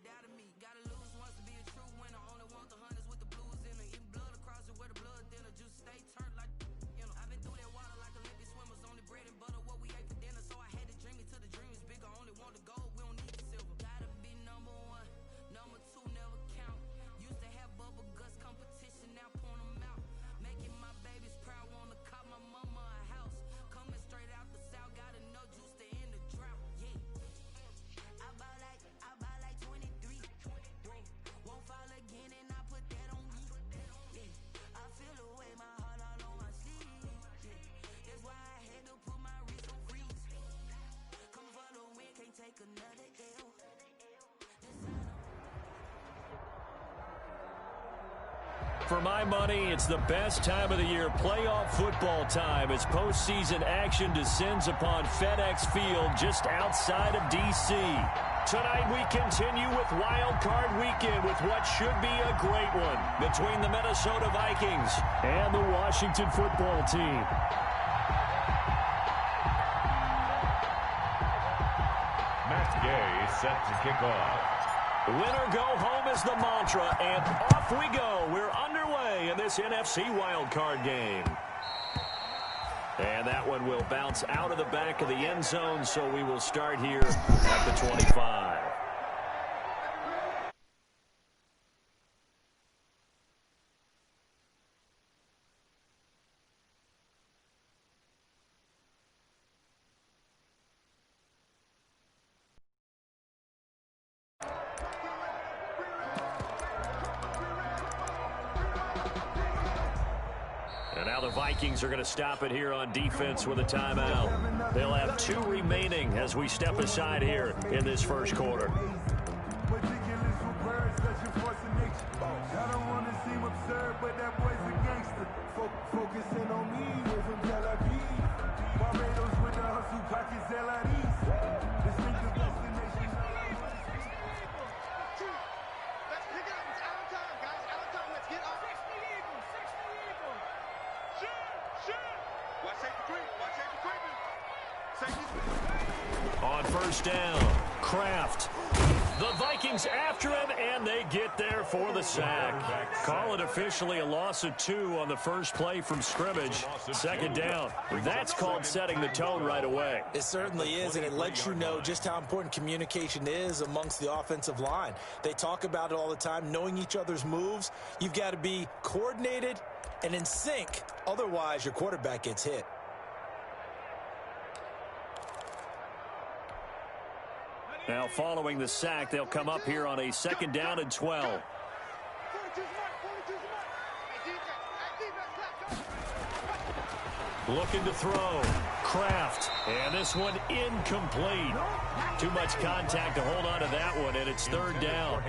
doubted me. Gotta lose once to be a true winner. Only want the hunters with the blues in it. Even blood across it where the blood thinner. Juice stay turned like, you know. I've been through that water like Olympic swimmers. Only bread and butter what we ate for dinner. So I had to dream it till the dream is bigger. Only want the gold, we don't need the silver. Gotta be number one, number two never count. Used to have bubble guts competition, now point them out. Making my babies proud, wanna cop my mama a house. Coming straight out the south, got enough juice to end the drought. Yeah. I buy like 23. Won't fall again and I put that on me. Yeah. I feel the way, my heart all on my sleeve. Yeah. That's why I had to put my wrist on freeze. Come for the win, can't take another L. For my money, it's the best time of the year, playoff football time, as postseason action descends upon FedEx Field just outside of D.C. Tonight we continue with Wild Card Weekend with what should be a great one between the Minnesota Vikings and the Washington football team. Matt Gay set to kick off. Winner go home is the mantra, and off we go. We're underway in this NFC wildcard game. And that one will bounce out of the back of the end zone, so we will start here at the 25. The Vikings are going to stop it here on defense with a timeout. They'll have 2 remaining as we step aside here in this first quarter. Focusing on me, from Tel Aviv. Barbados with the hustle, pockets LREs. Distinctive destination. Let's pick it up. It's out of time, guys. Out of time. Let's get up. 60 Eagles. 60 Eagles. Shoot. Watch safety creep. Watch safety creeping. Safety. On first down, Kraft. The Vikings after him, and they get there for the sack. Call it officially a loss of 2 on the first play from scrimmage. Second down. That's called setting the tone right away. It certainly is, and it lets you know just how important communication is amongst the offensive line. They talk about it all the time, knowing each other's moves. You've got to be coordinated and in sync. Otherwise, your quarterback gets hit. Now, following the sack, they'll come up here on a second down and 12. Looking to throw. Kraft. And this one incomplete. Too much contact to hold on to that one, and it's third down.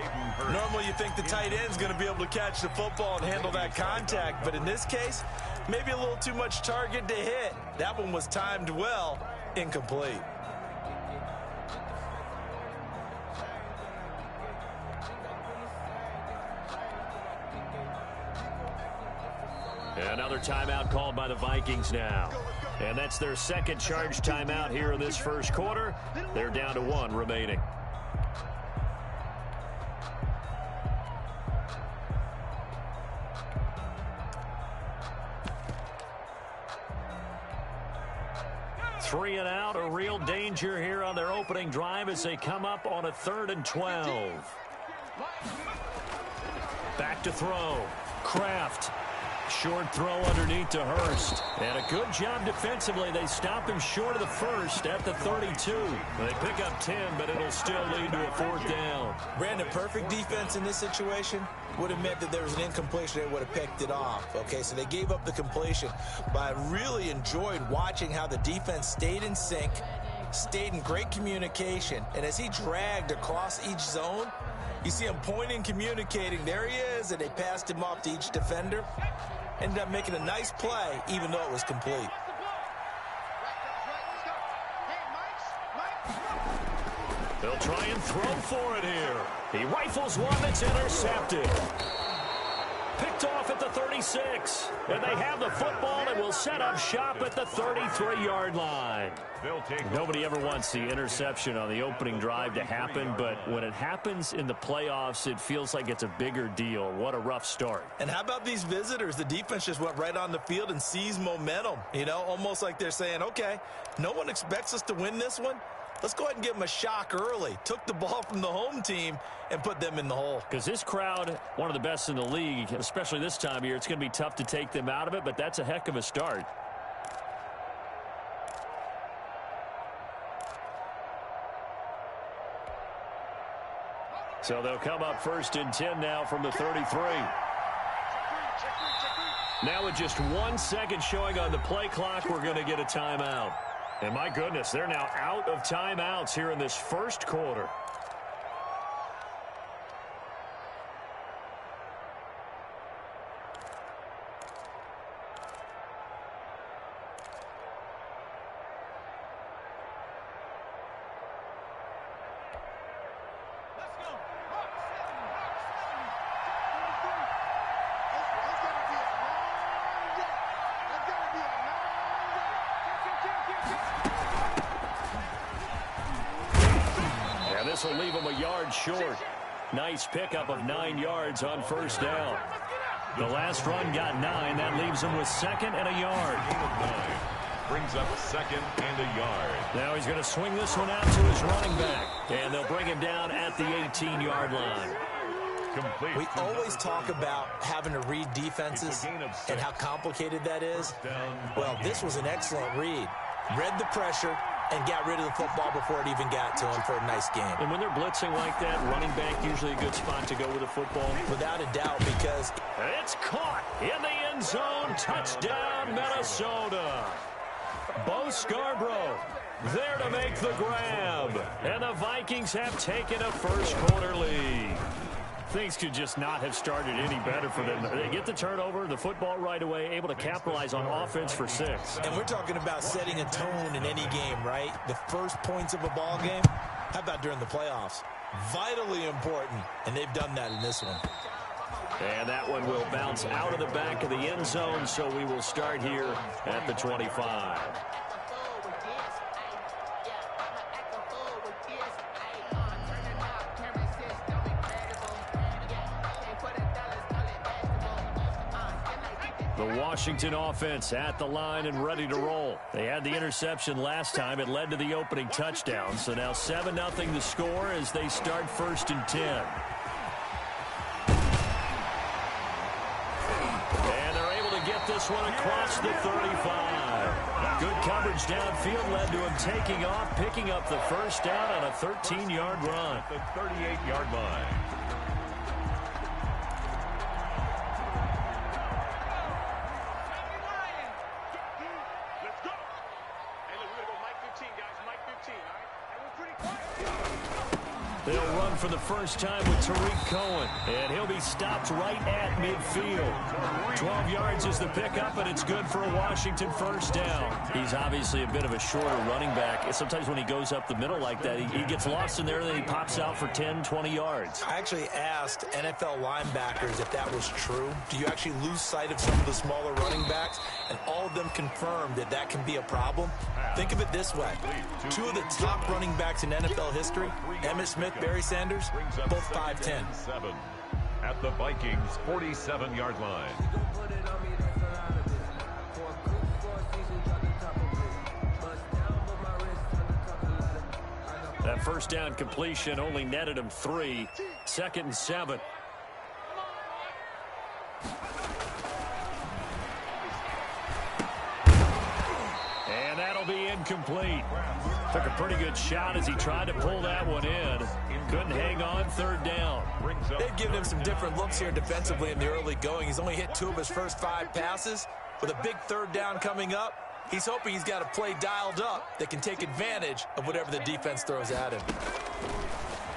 Normally you think the tight end's going to be able to catch the football and handle that contact, but in this case, maybe a little too much target to hit. That one was timed well. Incomplete. Another timeout called by the Vikings now. And that's their second charge timeout here in this first quarter. They're down to 1 remaining. Three and out, a real danger here on their opening drive as they come up on a 3rd and 12. Back to throw. Kraft. Short throw underneath to Hurst. And a good job defensively. They stop him short of the first at the 32. They pick up 10, but it'll still lead to a 4th down. Brandon, perfect defense in this situation would have meant that there was an incompletion. They would have picked it off. Okay, so they gave up the completion. But I really enjoyed watching how the defense stayed in sync, stayed in great communication. And as he dragged across each zone, you see him pointing, communicating. There he is, and they passed him off to each defender. Ended up making a nice play, even though it was complete. They'll try and throw for it here. He rifles one that's intercepted. Picked Picked off at the 36. And they have the football and will set up shop at the 33-yard line. Nobody ever wants the interception on the opening drive to happen, but when it happens in the playoffs, it feels like it's a bigger deal. What a rough start. And how about these visitors? The defense just went right on the field and seized momentum. You know, almost like they're saying, okay, no one expects us to win this one. Let's go ahead and give them a shock early. Took the ball from the home team and put them in the hole. Because this crowd, one of the best in the league, especially this time of year, it's going to be tough to take them out of it, but that's a heck of a start. So they'll come up 1st and 10 now from the 33. Now with just 1 second showing on the play clock, we're going to get a timeout. And my goodness, they're now out of timeouts here in this first quarter. This will leave him a yard short. Nice pickup of 9 yards on 1st down. The last run got 9. That leaves him with 2nd and a yard. Brings up 2nd and a yard. Now he's going to swing this one out to his running back. And they'll bring him down at the 18-yard line. Complete. We always talk about having to read defenses and how complicated that is. Well, this was an excellent read. Read the pressure and got rid of the football before it even got to him for a nice game. And when they're blitzing like that, running back usually a good spot to go with the football. Without a doubt, because it's caught in the end zone. Touchdown, Minnesota. Bo Scarborough there to make the grab. And the Vikings have taken a first quarter lead. Things could just not have started any better for them. They get the turnover, the football right away, able to capitalize on offense for 6. And we're talking about setting a tone in any game, right? The first points of a ball game. How about during the playoffs? Vitally important, and they've done that in this one. And that one will bounce out of the back of the end zone, so we will start here at the 25. The Washington offense at the line and ready to roll. They had the interception last time. It led to the opening touchdown. So now 7-0 the score as they start 1st and 10. And they're able to get this one across the 35. Good coverage downfield led to him taking off, picking up the first down on a 13-yard run. The 38-yard line. They'll run for the first time with Tariq Cohen, and he'll be stopped right at midfield. 12 yards is the pickup, and it's good for a Washington first down. He's obviously a bit of a shorter running back. Sometimes when he goes up the middle like that, he gets lost in there, and then he pops out for 10, 20 yards. I actually asked NFL linebackers if that was true. Do you actually lose sight of some of the smaller running backs? And all of them confirmed that that can be a problem. Think of it this way. 2 of the top running backs in NFL history, Emmitt Smith, Barry Sanders, both 5'10". At the Vikings' 47-yard line. That first down completion only netted him 3. 2nd and 7. And that'll be incomplete. Took a pretty good shot as he tried to pull that one in. Couldn't hang on. 3rd down. They've given him some different looks here defensively in the early going. He's only hit 2 of his first 5 passes. With a big 3rd down coming up, he's hoping he's got a play dialed up that can take advantage of whatever the defense throws at him.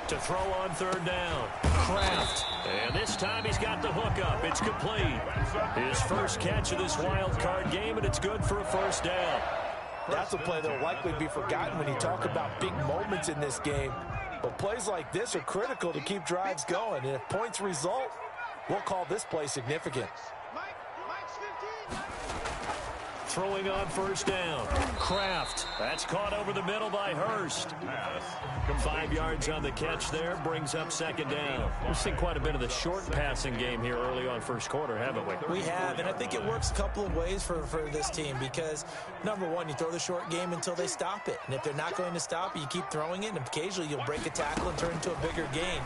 To throw on 3rd down. Kraft. And this time he's got the hook up. It's complete. His first catch of this wild card game, and it's good for a first down. That's a play that will likely be forgotten when you talk about big moments in this game. But plays like this are critical to keep drives going. And if points result, We'll call this play significant. Mike's 15. Throwing on first down. Kraft. That's caught over the middle by Hurst. 5 yards on the catch there. Brings up second down. We've seen quite a bit of the short passing game here early on first quarter, haven't we? We have, and I think it works a couple of ways for this team because, number one, you throw the short game until they stop it. And if they're not going to stop it, you keep throwing it, and occasionally you'll break a tackle and turn it into a bigger gain.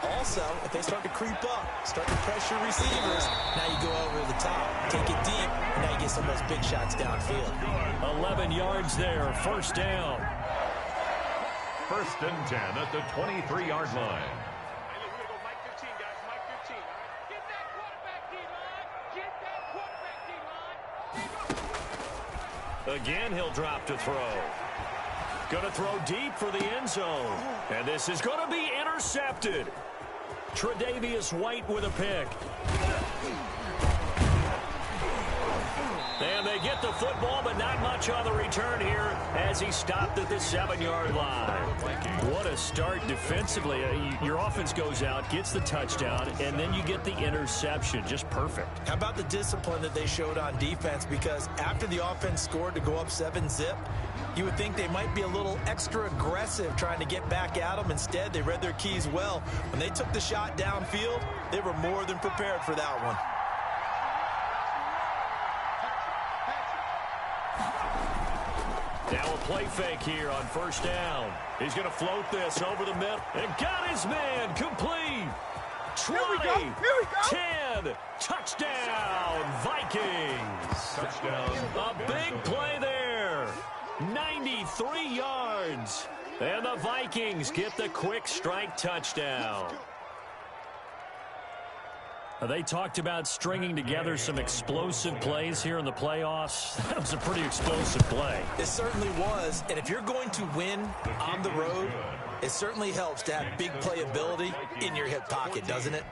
Also, if they start to creep up, start to pressure receivers, now you go over the top, take it deep, and now you get some of those big shots downfield. 11 yards there, first down. First and 10 at the 23-yard line. Hey, look, we're going to go Mike 15, guys. Mike 15, all right? Get that quarterback, D-line. Get that quarterback, D-line. Again, he'll drop to throw. Going to throw deep for the end zone. And this is going to be intercepted. Tre'Davious White with a pick. And they get the football, but not much on the return here as he stopped at the 7-yard line. What a start defensively. Your offense goes out, gets the touchdown, and then you get the interception. Just perfect. How about the discipline that they showed on defense? Because after the offense scored to go up 7-zip, you would think they might be a little extra aggressive trying to get back at them. Instead, they read their keys well. When they took the shot downfield, they were more than prepared for that one. Now a play fake here on first down. He's going to float this over the middle. And got his man complete. 20, 10, touchdown, Vikings. Touchdown. A big play there. 93 yards. And the Vikings get the quick strike touchdown. They talked about stringing together some explosive plays here in the playoffs. That was a pretty explosive play. It certainly was. And if you're going to win on the road, it certainly helps to have big playability in your hip pocket, doesn't it?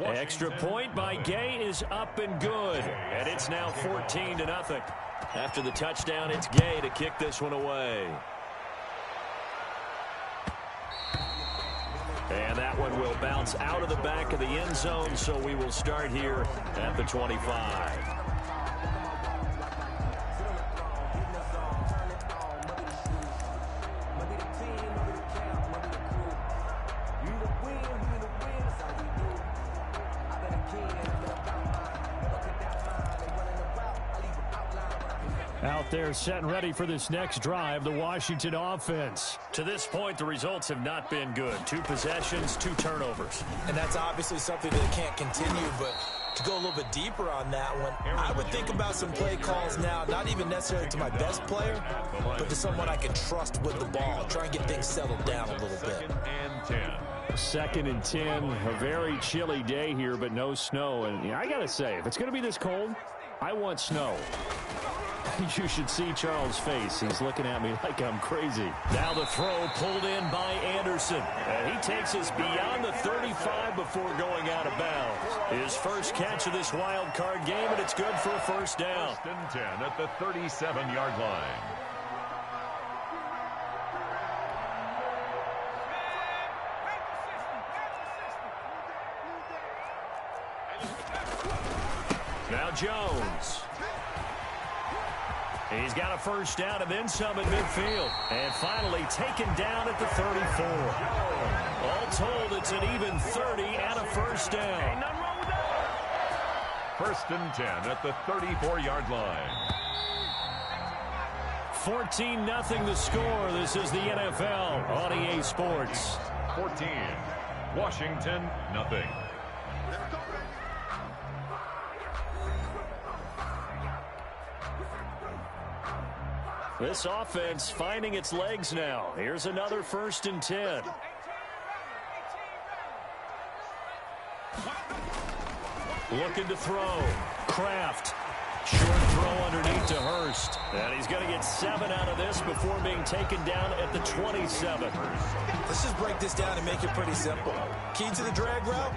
Extra point by Gay is up and good. And it's now 14-0. After the touchdown, it's Gay to kick this one away. And that one will bounce out of the back of the end zone, so we will start here at the 25. Out there set and ready for this next drive, the Washington offense. To this point, the results have not been good. 2 possessions, 2 turnovers. And that's obviously something that can't continue, but to go a little bit deeper on that one, I would think about some play calls now, not even necessarily to my best player, but to someone I can trust with the ball. Try and get things settled down a little bit. And 10. 2nd and 10, a very chilly day here, but no snow. And I got to say, if it's going to be this cold, I want snow. You should see Charles' face. He's looking at me like I'm crazy. Now the throw pulled in by Anderson. And he takes us beyond the 35 before going out of bounds. His first catch of this wild card game, and it's good for a first down. 1st and 10 at the 37-yard line. Now Jones. He's got a first down and then some in midfield. And finally taken down at the 34. All told, it's an even 30 and a first down. Ain't nothing wrong with that. 1st and 10 at the 34-yard line. 14-0 the score. This is the NFL on EA Sports. 14. Washington, nothing. This offense finding its legs now. Here's another 1st and 10. Looking to throw. Kraft. Short throw underneath to Hurst. And he's going to get 7 out of this before being taken down at the 27. Let's just break this down and make it pretty simple. Key to the drag route,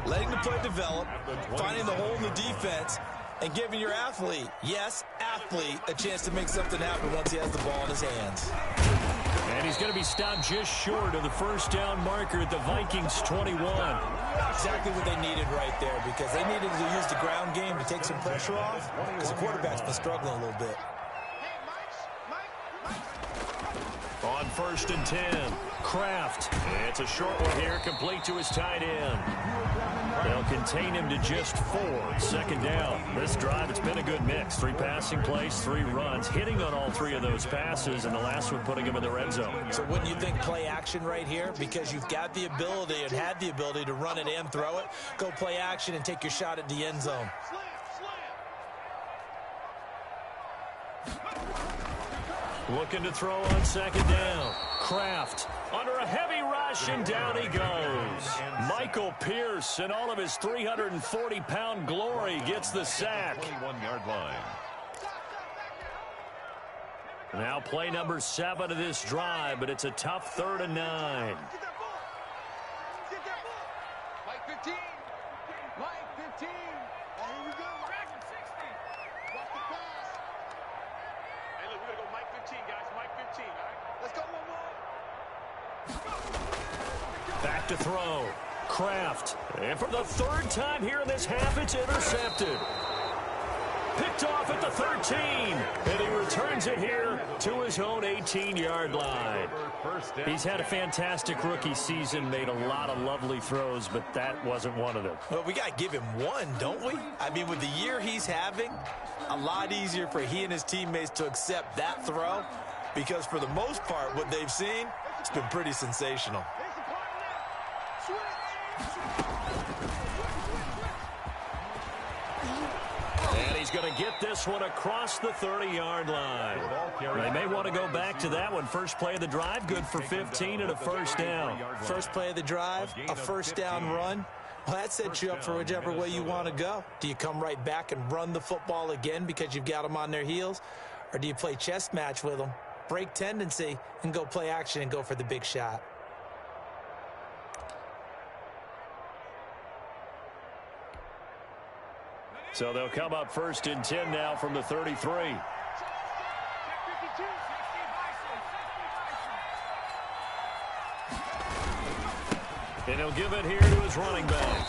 letting the play develop, finding the hole in the defense, and giving your athlete, yes, athlete, a chance to make something happen once he has the ball in his hands. And he's going to be stopped just short of the first down marker at the Vikings 21. Exactly what they needed right there, because they needed to use the ground game to take some pressure off, because the quarterback's been struggling a little bit. On 1st and 10, Kraft. It's a short one here, complete to his tight end. They'll contain him to just 4. 2nd down. This drive, it's been a good mix. 3 passing plays, 3 runs, hitting on all 3 of those passes, and the last one putting him in the red zone. So wouldn't you think play action right here? Because you've got the ability and had the ability to run it and throw it. Go play action and take your shot at the end zone. Looking to throw on 2nd down. Kraft under a heavy rush, and down he goes. Michael Pierce, in all of his 340-pound glory, gets the sack. 21-yard line. Now play number 7 of this drive, but it's a tough 3rd and 9. Mike 15. Mike 15. And here we go. Back at 60. Watch the pass. Hey, look, we're going to go Mike 15, guys. Mike 15, all right? Let's go, one more. Back to throw. Kraft. And for the 3rd time here in this half, it's intercepted. Picked off at the 13. And he returns it here to his own 18-yard line. He's had a fantastic rookie season, made a lot of lovely throws, but that wasn't one of them. Well, we got to give him one, don't we? I mean, with the year he's having, a lot easier for he and his teammates to accept that throw, because for the most part, what they've seen, it's been pretty sensational. And he's going to get this one across the 30-yard line. They may want to go back to that one. First play of the drive, good for 15 and a 1st down. First play of the drive, a 1st down run. Well, that sets you up for whichever way you want to go. Do you come right back and run the football again because you've got them on their heels? Or do you play chess match with them, break tendency, and go play action and go for the big shot? So they'll come up 1st and 10 now from the 33. And he'll give it here to his running back.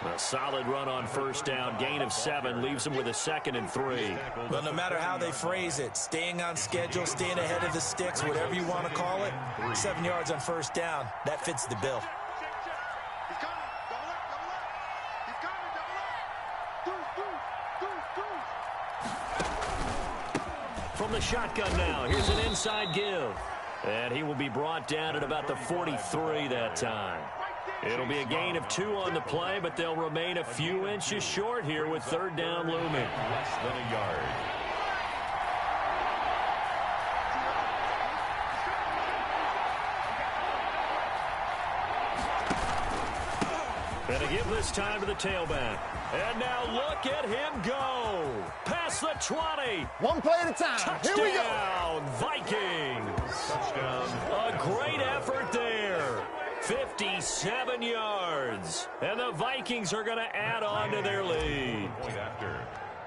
A solid run on 1st down, gain of 7, leaves him with a 2nd and 3. Well, no matter how they phrase it, staying on schedule, staying ahead of the sticks, whatever you want to call it, 7 yards on 1st down, that fits the bill. He's coming. Double up, double up. He's coming, double up. From the shotgun now, here's an inside give. And he will be brought down at about the 43 that time. It'll be a gain of 2 on the play, but they'll remain a few inches short here with 3rd down looming. Less than a yard. And to give this time to the tailback. And now look at him go. Past the 20. One play at a time. Touchdown, Here we go. Vikings. Touchdown. A great effort there. 57 yards. And the Vikings are going to add on to their lead. Point after.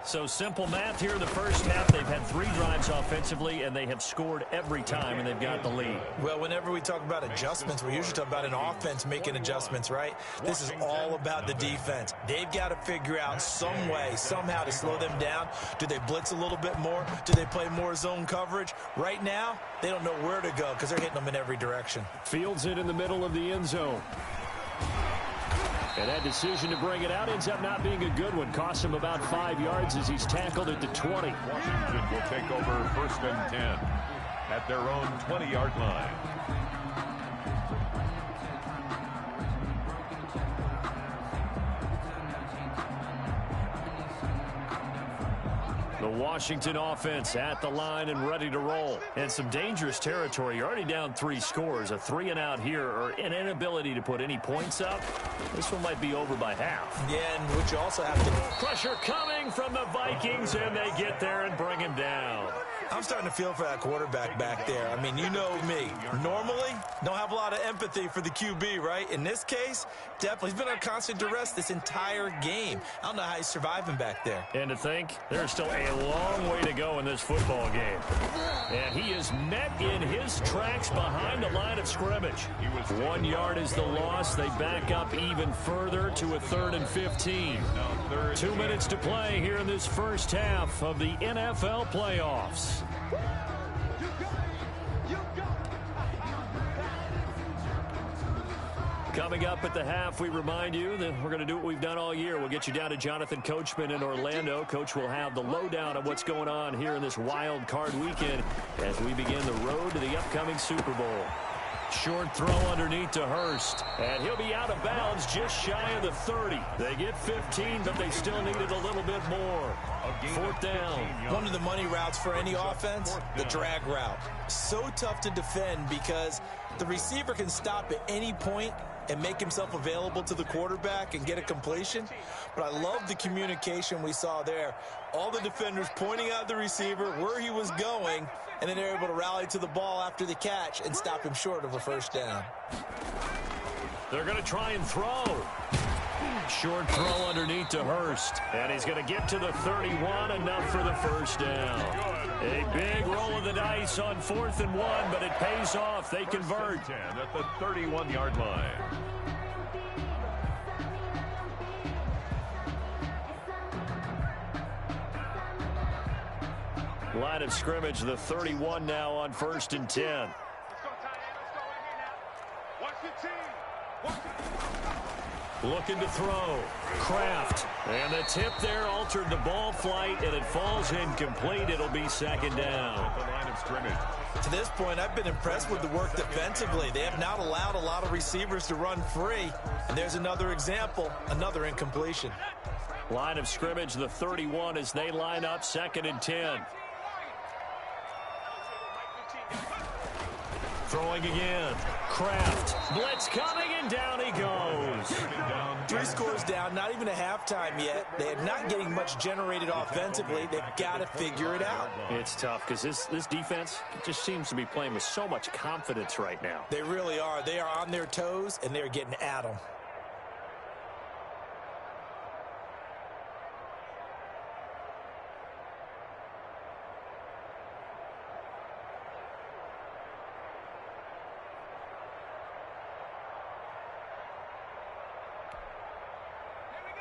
So simple math here in the first half. They've had 3 drives offensively, and they have scored every time, and they've got the lead. Well, whenever we talk about adjustments, we usually talk about an offense making adjustments, right? This is all about the defense. They've got to figure out some way, somehow to slow them down. Do they blitz a little bit more? Do they play more zone coverage? Right now, they don't know where to go because they're hitting them in every direction. Fields it in the middle of the end zone. And that decision to bring it out ends up not being a good one. Costs him about 5 yards as he's tackled at the 20. Washington will take over 1st and 10 at their own 20-yard line. The Washington offense at the line and ready to roll. And some dangerous territory. You're already down 3 scores. A 3-and-out here, or an inability to put any points up. This one might be over by half. Yeah, and what you also have to... Pressure coming from the Vikings, and they get there and bring him down. I'm starting to feel for that quarterback back there. I mean, you know me. Normally, don't have a lot of empathy for the QB, right? In this case, definitely. He's been on constant duress this entire game. I don't know how he's surviving back there. And to think, there's still a long way to go in this football game. And he is met in his tracks behind the line of scrimmage. 1 yard is the loss. They back up even further to a 3rd and 15. 2 minutes to play here in this first half of the NFL playoffs. Coming up at the half, we remind you that we're going to do what we've done all year. We'll get you down to Jonathan Coachman in Orlando. Coach will have the lowdown of what's going on here in this wild card weekend as we begin the road to the upcoming Super Bowl. Short throw underneath to Hurst, and he'll be out of bounds just shy of the 30. They get 15, but they still needed a little bit more. 4th down. One of the money routes for any offense, the drag route. So tough to defend because the receiver can stop at any point and make himself available to the quarterback and get a completion. But I love the communication we saw there. All the defenders pointing out the receiver, where he was going, and then they're able to rally to the ball after the catch and stop him short of a 1st down. They're going to try and throw. Short throw underneath to Hurst. And he's going to get to the 31, enough for the 1st down. A big roll of the dice on 4th and 1, but it pays off. They convert. 10 at the 31-yard line. Line of scrimmage, the 31 now on 1st and 10. Let's go, tight end. Let's go right here now. Watch the team. Watch the team. Looking to throw. Kraft. And the tip there altered the ball flight, and it falls incomplete. It'll be 2nd down. At the line of scrimmage. To this point, I've been impressed with the work defensively. They have not allowed a lot of receivers to run free. And there's another example, another incompletion. Line of scrimmage, the 31 as they line up, 2nd and 10. Throwing again. Kraft. Blitz coming, and down he goes. 3 scores down, not even a halftime yet. They are not getting much generated offensively. They've got to figure it out. It's tough because this defense just seems to be playing with so much confidence right now. They really are. They are on their toes, and they're getting at them.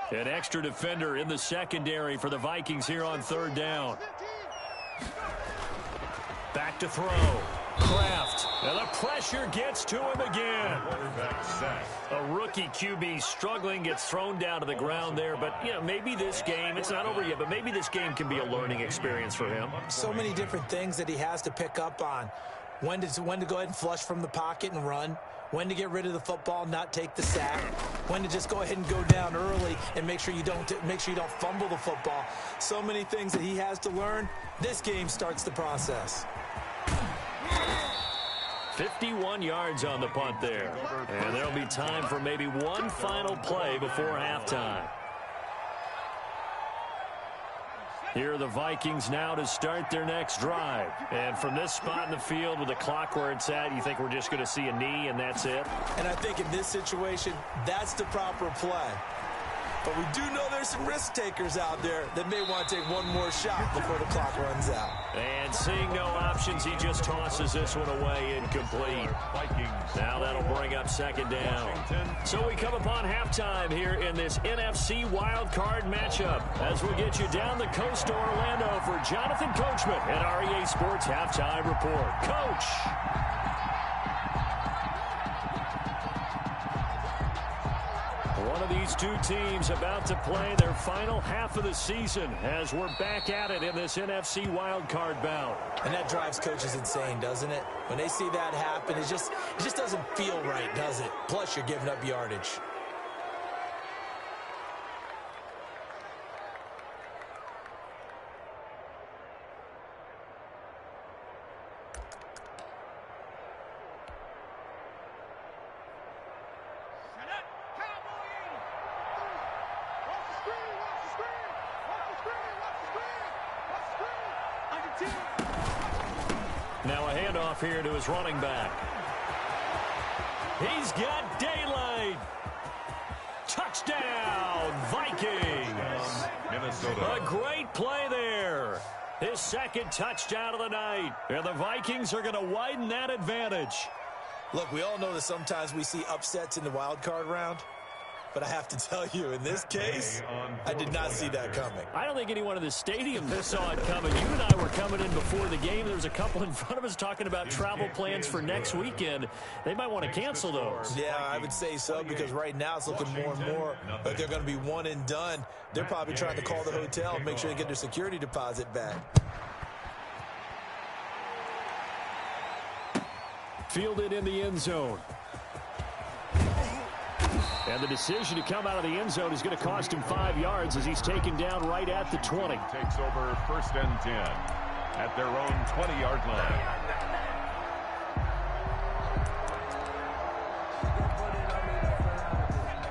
An extra defender in the secondary for the Vikings here on 3rd down. Back to throw. Kraft. And the pressure gets to him again. Quarterback sack. A rookie QB struggling, gets thrown down to the ground there. But, you know, maybe this game, it's not over yet, but maybe this game can be a learning experience for him. So many different things that he has to pick up on. When to go ahead and flush from the pocket and run. When to get rid of the football, not take the sack. When to just go ahead and go down early and make sure you don't fumble the football. So many things that he has to learn. This game starts the process. 51 yards on the punt there. And there'll be time for maybe one final play before halftime. Here are the Vikings now to start their next drive. And from this spot in the field with the clock where it's at, you think we're just going to see a knee and that's it? And I think in this situation, that's the proper play. But we do know there's some risk takers out there that may want to take one more shot before the clock runs out. And seeing no options, he just tosses this one away, incomplete. Now that'll bring up 2nd down. So we come upon halftime here in this NFC wildcard matchup as we get you down the coast to Orlando for Jonathan Coachman at REA Sports Halftime Report. Coach! One of these two teams about to play their final half of the season as we're back at it in this NFC wildcard bout. And that drives coaches insane, doesn't it? When they see that happen, it just doesn't feel right, does it? Plus, you're giving up yardage. Now a handoff here to his running back. He's got daylight. Touchdown, Vikings. Minnesota. A great play there. His second touchdown of the night. And the Vikings are going to widen that advantage. Look, we all know that sometimes we see upsets in the wild card round. But I have to tell you, in this case, I did not see that coming. I don't think anyone in the stadium saw it coming. You and I were coming in before the game. There was a couple in front of us talking about travel plans for next weekend. They might want to cancel those. Yeah, I would say so, because right now it's looking more and more like they're going to be one and done. They're probably trying to call the hotel and make sure they get their security deposit back. Fielded in the end zone. And the decision to come out of the end zone is going to cost him 5 yards as he's taken down right at the 20. Takes over 1st and 10 at their own 20-yard line.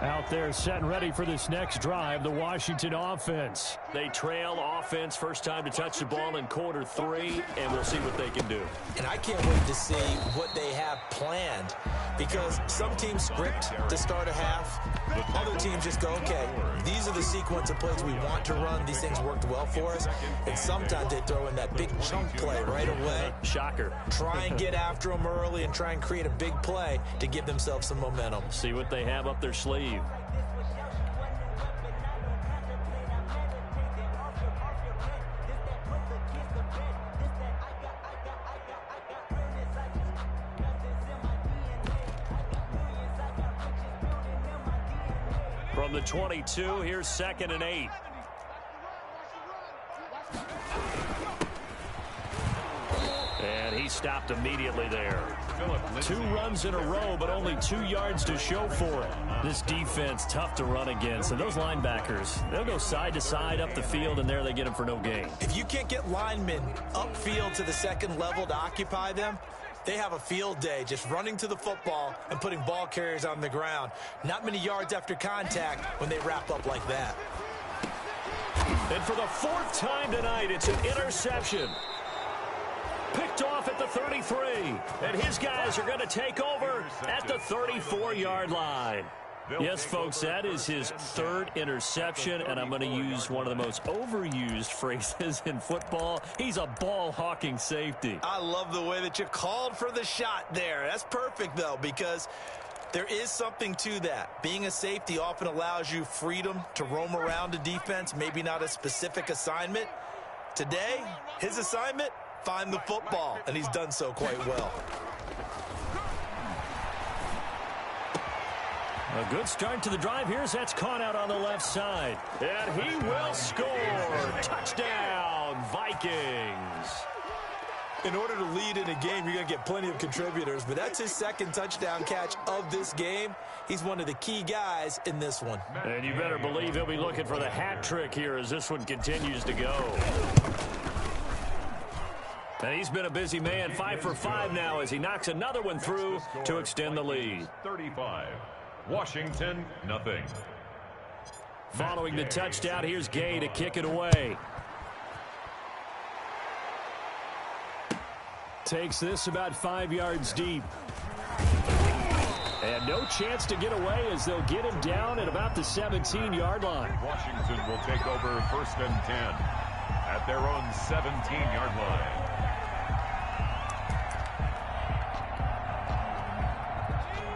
Out there set and ready for this next drive, the Washington offense. They trail offense, first time to touch the ball in quarter 3, and we'll see what they can do. And I can't wait to see what they have planned, because some teams script to start a half. Other teams just go, okay, these are the sequence of plays we want to run. These things worked well for us. And sometimes they throw in that big chunk play right away. Shocker. Try and get after them early and try and create a big play to give themselves some momentum. See what they have up their sleeve. From the 22, here's 2nd and 8. And he stopped immediately there. 2 runs in a row, but only 2 yards to show for it. This defense, tough to run against. And those linebackers, they'll go side to side up the field, and there they get them for no gain. If you can't get linemen upfield to the second level to occupy them, they have a field day just running to the football and putting ball carriers on the ground. Not many yards after contact when they wrap up like that. And for the 4th time tonight, it's an interception. Picked off at the 33. And his guys are going to take over at the 34-yard line. Yes, folks, that is his 3rd interception, and I'm going to use one of the most overused phrases in football. He's a ball-hawking safety. I love the way that you called for the shot there. That's perfect, though, because there is something to that. Being a safety often allows you freedom to roam around a defense, maybe not a specific assignment. Today, his assignment, find the football, and he's done so quite well. A good start to the drive. Here's that's caught out on the left side. And he will score. Touchdown, Vikings. In order to lead in a game, you're going to get plenty of contributors, but that's his 2nd touchdown catch of this game. He's one of the key guys in this one. And you better believe he'll be looking for the hat trick here as this one continues to go. And he's been a busy man, 5 for 5 now as he knocks another one through to extend the lead. 35. Washington, nothing. Following the touchdown, here's Gay to kick it away. Takes this about 5 yards deep. And no chance to get away as they'll get him down at about the 17-yard line. Washington will take over 1st and 10 at their own 17-yard line.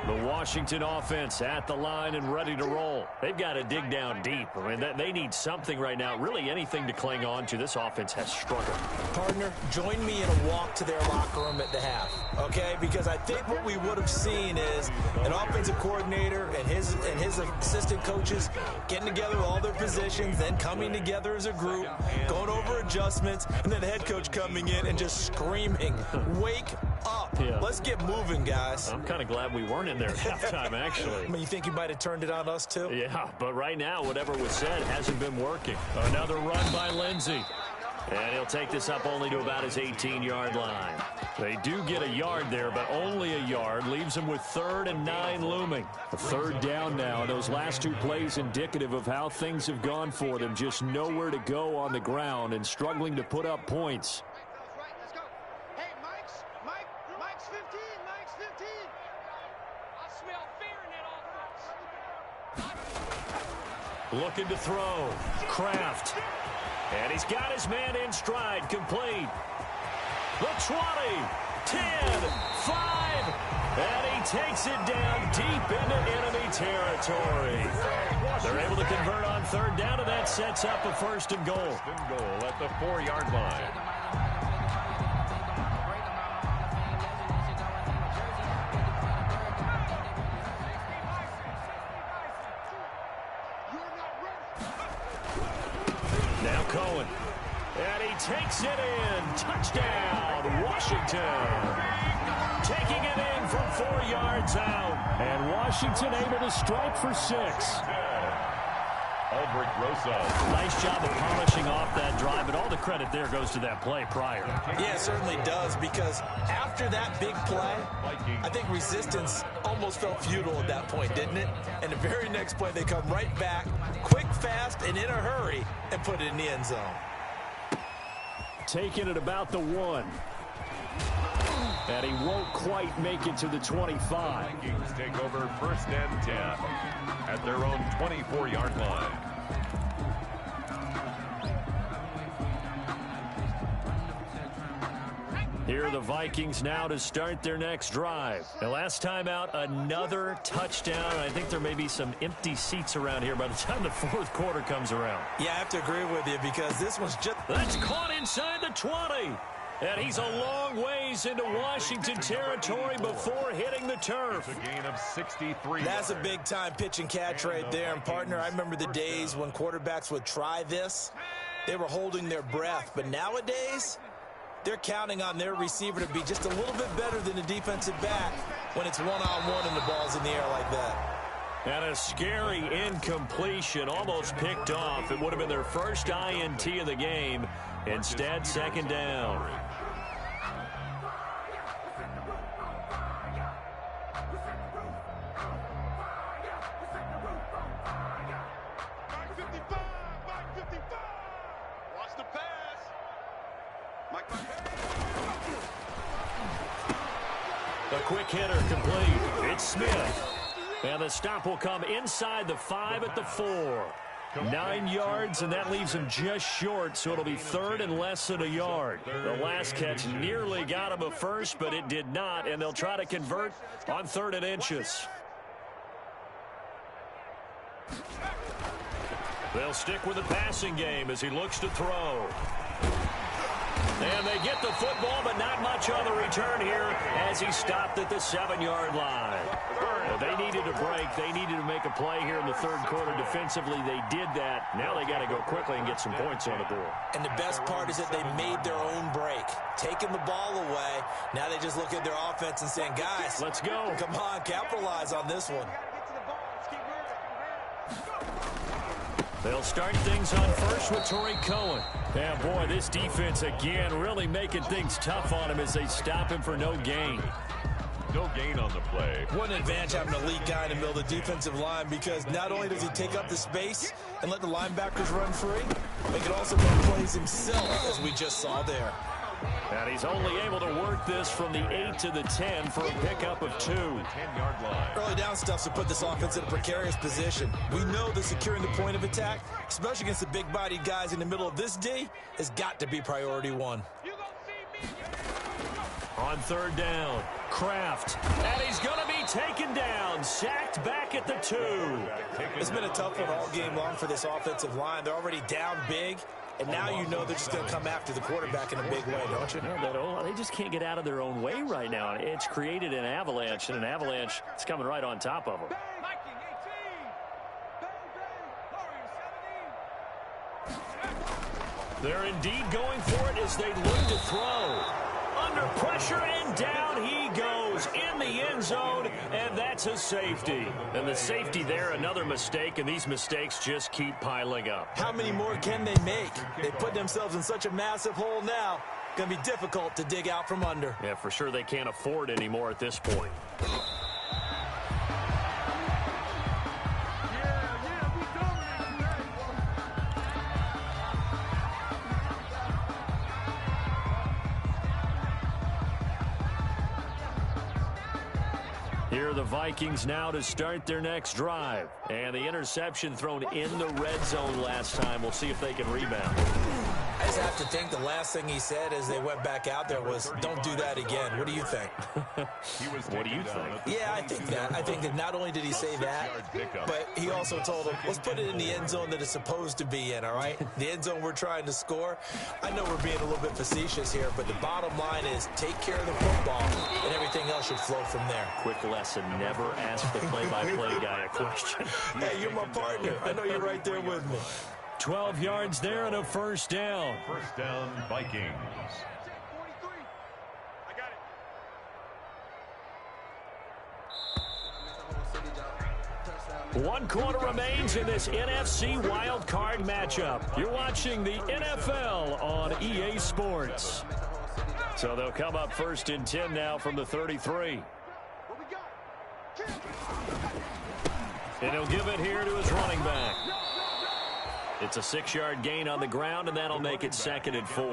The Washington offense at the line and ready to roll. They've got to dig down deep. I mean, they need something right now, really anything to cling on to. This offense has struggled. Partner, join me in a walk to their locker room at the half, okay? Because I think what we would have seen is an offensive coordinator and his assistant coaches getting together all their positions, then coming together as a group, going over adjustments, and then the head coach coming in and just screaming, wake up. Yeah. Let's get moving, guys. I'm kind of glad we weren't in there at halftime, actually. I mean, you think you might have turned it on us, too? Yeah, but right now, whatever was said hasn't been working. Another run by Lindsey. And he'll take this up only to about his 18-yard line. They do get a yard there, but only a yard. Leaves them with 3rd and 9 looming. A 3rd down now. Those last 2 plays indicative of how things have gone for them. Just nowhere to go on the ground and struggling to put up points. smell fear in that offense. Looking to throw. Kraft. And he's got his man in stride. Complete. The 20. 10. 5. And he takes it down deep into enemy territory. They're able to convert on third down, and that sets up a first and goal. First and goal at the 4-yard line. Now Cohen. And he takes it in. Touchdown, Washington. Taking it in from 4 yards out. And Washington able to strike for 6. Albert Rosa. Nice job of polishing off that drive, but all the credit there goes to that play prior. Yeah, it certainly does, because after that big play, I think resistance almost felt futile at that point, didn't it? And the very next play, they come right back, quick, fast, and in a hurry, and put it in the end zone. Taking it about the 1. And he won't quite make it to the 25. Vikings take over first and 10 at their own 24-yard line. Here are the Vikings now to start their next drive. And last time out, another touchdown. I think there may be some empty seats around here by the time the fourth quarter comes around. Yeah, I have to agree with you, because this one's just... That's caught inside the 20. And he's a long ways into Washington territory before hitting the turf. It's a gain of 63. That's a big-time pitch and catch right there. And, partner, I remember the days when quarterbacks would try this. They were holding their breath. But nowadays, they're counting on their receiver to be just a little bit better than the defensive back when it's one-on-one and the ball's in the air like that. And a scary incompletion, almost picked off. It would have been their first INT of the game. Instead, second down. Watch the pass. The quick hitter complete. It's Smith. And the stop will come inside the 5 at the 4. 9 yards, and that leaves him just short, so it'll be third and less than a yard. The last catch nearly got him a first, but it did not, and they'll try to convert on 3rd and inches. They'll stick with the passing game as he looks to throw. And they get the football, but not much on the return here as he stopped at the 7-yard line. Well, they needed a break. They needed to make a play here in the third quarter defensively. They did that. Now they got to go quickly and get some points on the board. And the best part is that they made their own break, taking the ball away. Now they just look at their offense and saying, guys, let's go. Come on, capitalize on this one. They'll start things on first with Torrey Cohen. And, boy, this defense, again, really making things tough on him as they stop him for no gain. No gain on the play. What an advantage having an elite guy in the middle of the defensive line, because not only does he take up the space and let the linebackers run free, but he can also make plays himself, as we just saw there. And he's only able to work this from the 8 to the 10 for a pickup of 2. 10-yard line. Early down stuff to put this offense in a precarious position. We know that securing the point of attack, especially against the big-bodied guys in the middle of this D, has got to be priority 1. On 3rd down, Kraft. And he's going to be taken down, sacked back at the 2. It's been a tough one all game long for this offensive line. They're already down big. And now you know they're just going to come after the quarterback in a big way, don't you? Yeah, they just can't get out of their own way right now. It's created an avalanche, and an avalanche is coming right on top of them. They're indeed going for it as they look to throw. Under pressure, and down he goes in the end zone, and that's a safety. And the safety there, another mistake, and these mistakes just keep piling up. How many more can they make? They put themselves in such a massive hole now. Going to be difficult to dig out from under. Yeah, for sure they can't afford anymore at this point. Here are the Vikings now to start their next drive. And the interception thrown in the red zone last time. We'll see if they can rebound. I just have to think the last thing he said as they went back out there was, don't do that again. What do you think? What do you think? Yeah, I think that. I think that not only did he say that, but he also told him, let's put it in the end zone that it's supposed to be in, all right? The end zone we're trying to score. I know we're being a little bit facetious here, but the bottom line is take care of the football, and everything else should flow from there. Quick lesson, never ask the play-by-play guy a question. Hey, you're my partner. I know you're right there with me. 12 yards there and a first down. First down, Vikings. I got it. 1 quarter remains in this NFC wild card matchup. You're watching the NFL on EA Sports. So they'll come up first and 10 now from the 33. And he'll give it here to his running back. It's a 6-yard gain on the ground, and that'll make it 2nd and 4.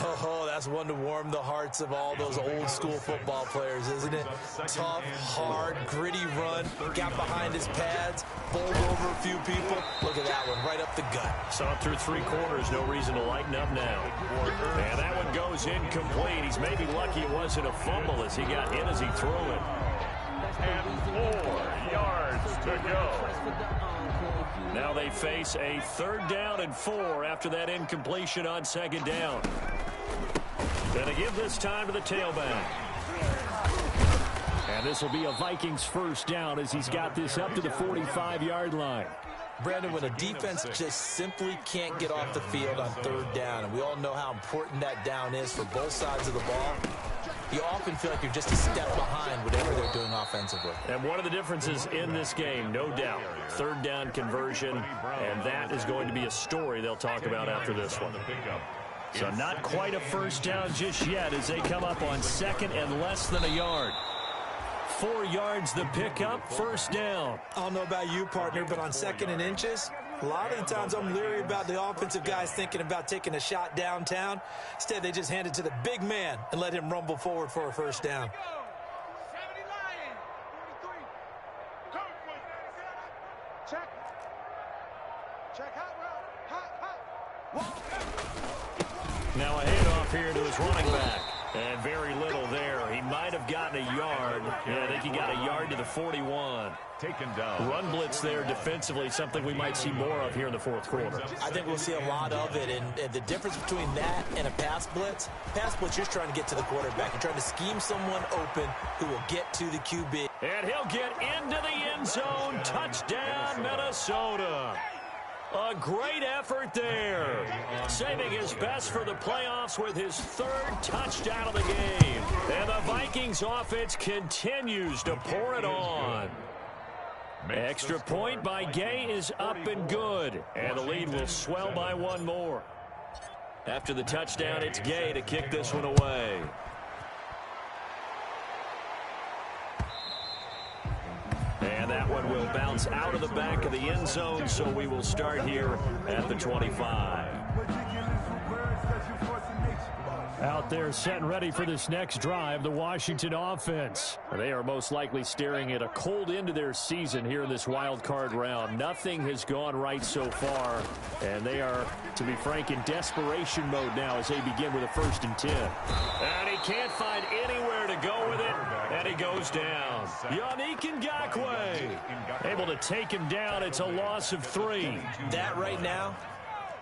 Oh, that's one to warm the hearts of all those old-school football players, isn't it? Tough, hard, gritty run, got behind his pads, bowled over a few people. Look at that one, right up the gut. Saw it through 3 quarters, no reason to lighten up now. And that one goes incomplete. He's maybe lucky it wasn't a fumble as he got hit as he threw it. And 4 yards to go. Now they face a 3rd down and 4 after that incompletion on 2nd down. Gonna give this time to the tailback. And this will be a Vikings first down as he's got this up to the 45-yard line. Brandon, when a defense just simply can't get off the field on 3rd down, and we all know how important that down is for both sides of the ball, you often feel like you're just a step behind whatever they're doing offensively. And one of the differences in this game, no doubt, 3rd down conversion, and that is going to be a story they'll talk about after this one. So not quite a first down just yet as they come up on 2nd and less than a yard. 4 yards the pickup, first down. I don't know about you, partner, but on 2nd and inches, a lot of the times I'm leery about the offensive guys thinking about taking a shot downtown. Instead, they just hand it to the big man and let him rumble forward for a first down. Check. Now a handoff here to his running back. And very little there. He might have gotten a yard. Yeah, I think he got a yard to the 41. Taken down. Run blitz there defensively, something we might see more of here in the 4th quarter. I think we'll see a lot of it, and the difference between that and a pass blitz, you're just trying to get to the quarterback. You're trying to scheme someone open who will get to the QB. And he'll get into the end zone. Touchdown, Minnesota. A great effort there. Saving his best for the playoffs with his 3rd touchdown of the game. And the Vikings offense continues to pour it on. Extra point by Gay is up and good. And the lead will swell by 1 more. After the touchdown, it's Gay to kick this one away. And that one will bounce out of the back of the end zone, so we will start here at the 25. Out there set and ready for this next drive, the Washington offense. They are most likely staring at a cold end to their season here in this wild card round. Nothing has gone right so far, and they are, to be frank, in desperation mode now as they begin with a 1st and 10. And he can't find anywhere to go with it, and he goes down. Yannick Ngakoue able to take him down. It's a loss of 3. That right now,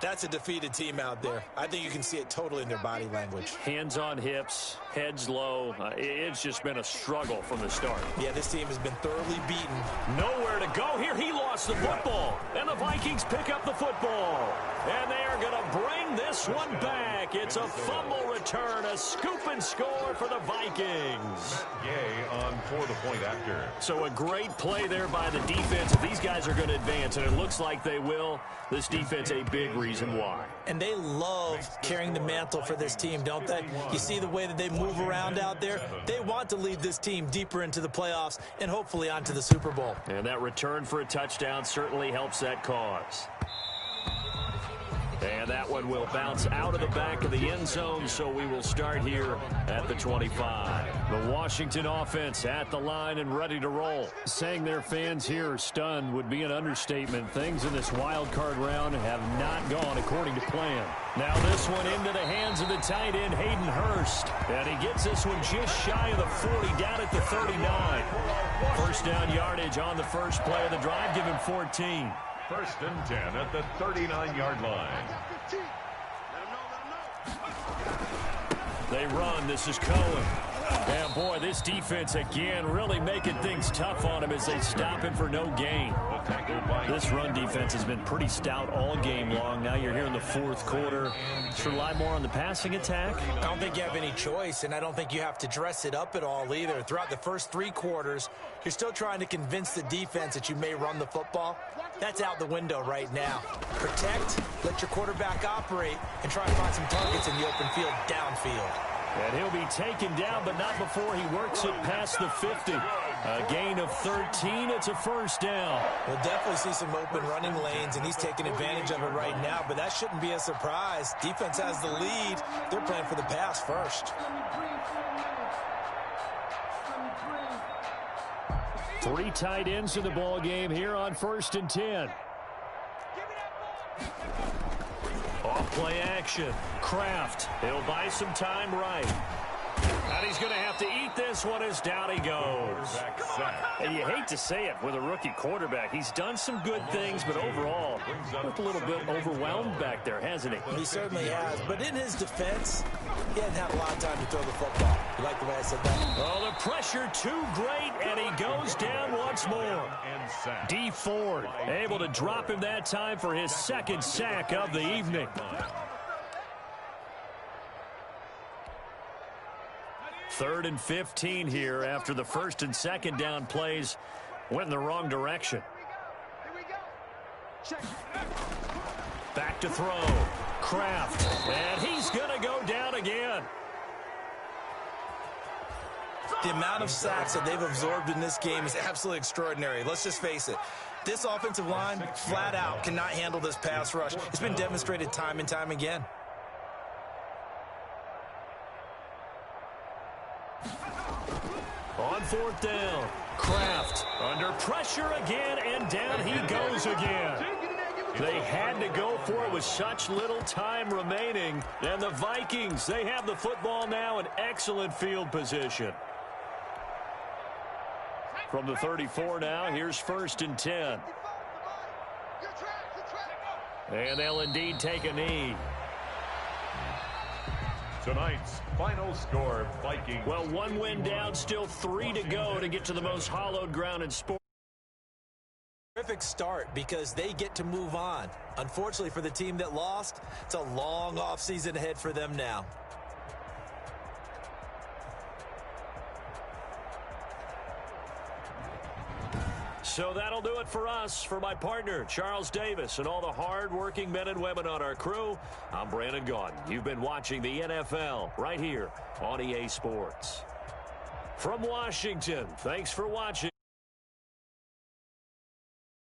that's a defeated team out there. I think you can see it totally in their body language. Hands on hips, heads low. It's just been a struggle from the start. Yeah, this team has been thoroughly beaten. Nowhere to go here. He lost the football. And the Vikings pick up the football. And they are going to bring this one back. It's a fumble return, a scoop and score for the Vikings. Gay on for the point after. So a great play there by the defense. If these guys are going to advance, and it looks like they will, this defense a big reason why. And they love carrying the mantle for this team, don't they? You see the way that they move around out there? They want to lead this team deeper into the playoffs and hopefully onto the Super Bowl. And that return for a touchdown certainly helps that cause. And that one will bounce out of the back of the end zone, so we will start here at the 25. The Washington offense at the line and ready to roll. Saying their fans here are stunned would be an understatement. Things in this wild card round have not gone according to plan. Now this one into the hands of the tight end, Hayden Hurst. And he gets this one just shy of the 40, down at the 39. First down yardage on the first play of the drive, give him 14. First and 10 at the 39-yard line. They run. This is Cohen. And, boy, this defense again really making things tough on him as they stop him for no gain. This run defense has been pretty stout all game long. Now you're here in the fourth quarter. Should rely more on the passing attack? I don't think you have any choice, and I don't think you have to dress it up at all either. Throughout the first 3 quarters, you're still trying to convince the defense that you may run the football. That's out the window right now. Protect, let your quarterback operate, and try to find some targets in the open field downfield. And he'll be taken down, but not before he works it past the 50. A gain of 13. It's a first down. We'll definitely see some open running lanes, and he's taking advantage of it right now, but that shouldn't be a surprise. Defense has the lead. They're playing for the pass first. 3 tight ends in the ball game here on first and 10. Off play action. Kraft. He'll buy some time right. And he's going to have to eat this one as down he goes. And you hate to say it with a rookie quarterback. He's done some good things, but overall, looked a little bit overwhelmed back there, hasn't he? He certainly has. But in his defense, he hadn't had a lot of time to throw the football. You like the way I said that? Oh, the pressure too great, and he goes down once more. D. Ford able to drop him that time for his second sack of the evening. Third and 15 here after the first and second down plays went in the wrong direction. Back to throw. Kraft. And he's going to go down again. The amount of sacks that they've absorbed in this game is absolutely extraordinary. Let's just face it. This offensive line, flat out, cannot handle this pass rush. It's been demonstrated time and time again. On fourth down, Kraft under pressure again, and down he goes again. They had to go for it with such little time remaining. And the Vikings, they have the football now in excellent field position. From the 34 now, here's first and 10. And they'll indeed take a knee. Tonight's final score, Vikings. Well, 1 win down, still 3 to go to get to the most hallowed ground in sports. Terrific start because they get to move on. Unfortunately for the team that lost, it's a long offseason ahead for them now. So that'll do it for us. For my partner, Charles Davis, and all the hard-working men and women on our crew, I'm Brandon Gaudin. You've been watching the NFL right here on EA Sports. From Washington, thanks for watching.